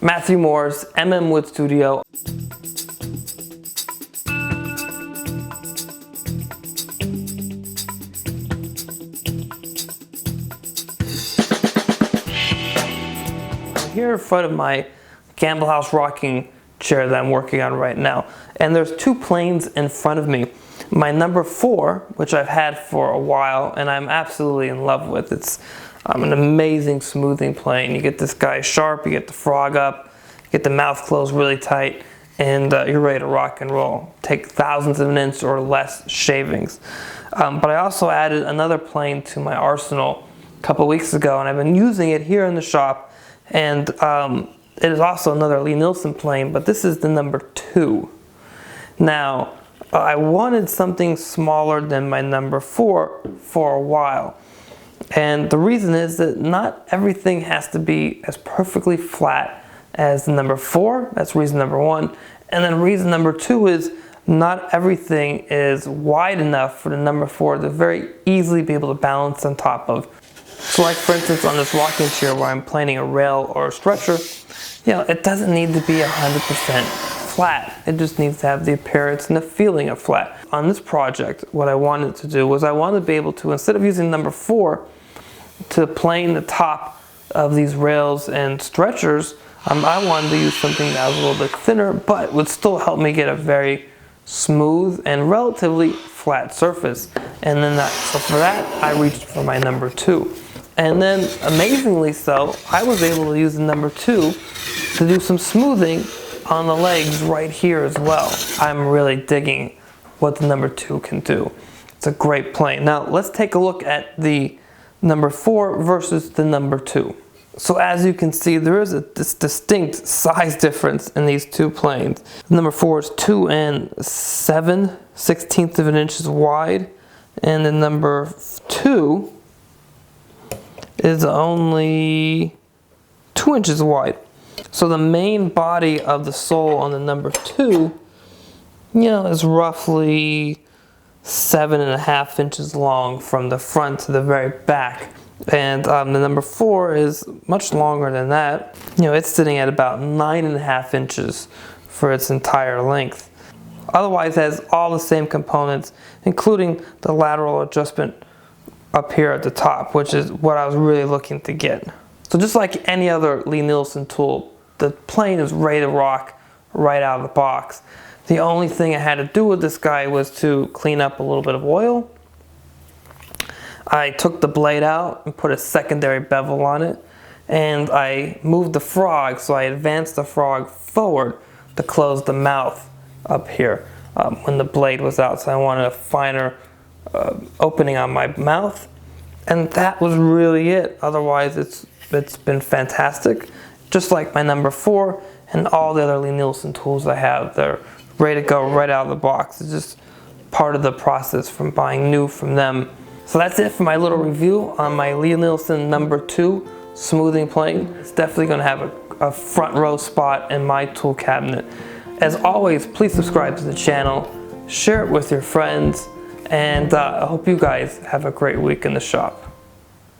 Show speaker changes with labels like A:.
A: Matthew Moore's Wood Studio. I'm here in front of my Gamble House rocking chair that I'm working on right now, and there's two planes in front of me. My number 4, which I've had for a while and I'm absolutely in love with. It's an amazing smoothing plane. You get this guy sharp, you get the frog up, you get the mouth closed really tight, and you're ready to rock and roll. Take thousandths of an inch or less shavings. But I also added another plane to my arsenal a couple weeks ago, and I've been using it here in the shop. And it is also another Lie-Nielsen plane, but this is the number 2. Now, I wanted something smaller than my number 4 for a while. And the reason is that not everything has to be as perfectly flat as the number 4. That's reason number 1. And then reason number 2 is not everything is wide enough for the number 4 to very easily be able to balance on top of. So like for instance on this rocking chair where I'm planing a rail or a stretcher, it doesn't need to be 100% flat. It just needs to have the appearance and the feeling of flat. On this project, what I wanted to do was I wanted to be able to, instead of using number 4 to plane the top of these rails and stretchers, I wanted to use something that was a little bit thinner but would still help me get a very smooth and relatively flat surface. And then so for that I reached for my number 2. And then, amazingly so, I was able to use the number 2 to do some smoothing on the legs right here as well. I'm really digging what the number 2 can do. It's a great plane. Now, let's take a look at the number 4 versus the number 2. So as you can see, there is this distinct size difference in these two planes. The number 4 is 2 7/16 of an inch wide, and the number 2 is only 2 inches wide. So the main body of the sole on the number 2, is roughly 7.5 inches long from the front to the very back. And the number 4 is much longer than that. It's sitting at about 9.5 inches for its entire length. Otherwise, it has all the same components, including the lateral adjustment up here at the top, which is what I was really looking to get. So just like any other Lie-Nielsen tool, the plane is ready to rock right out of the box. The only thing I had to do with this guy was to clean up a little bit of oil. I took the blade out and put a secondary bevel on it, and I moved the frog, so I advanced the frog forward to close the mouth up here when the blade was out. So I wanted a finer opening on my mouth, and that was really it. Otherwise it's been fantastic, just like my number 4 and all the other Lie-Nielsen tools I have. They're ready to go right out of the box. It's just part of the process from buying new from them. So that's it for my little review on my Lie-Nielsen number 2 smoothing plane. It's definitely going to have a front row spot in my tool cabinet. As always, please subscribe to the channel, share it with your friends, and I hope you guys have a great week in the shop.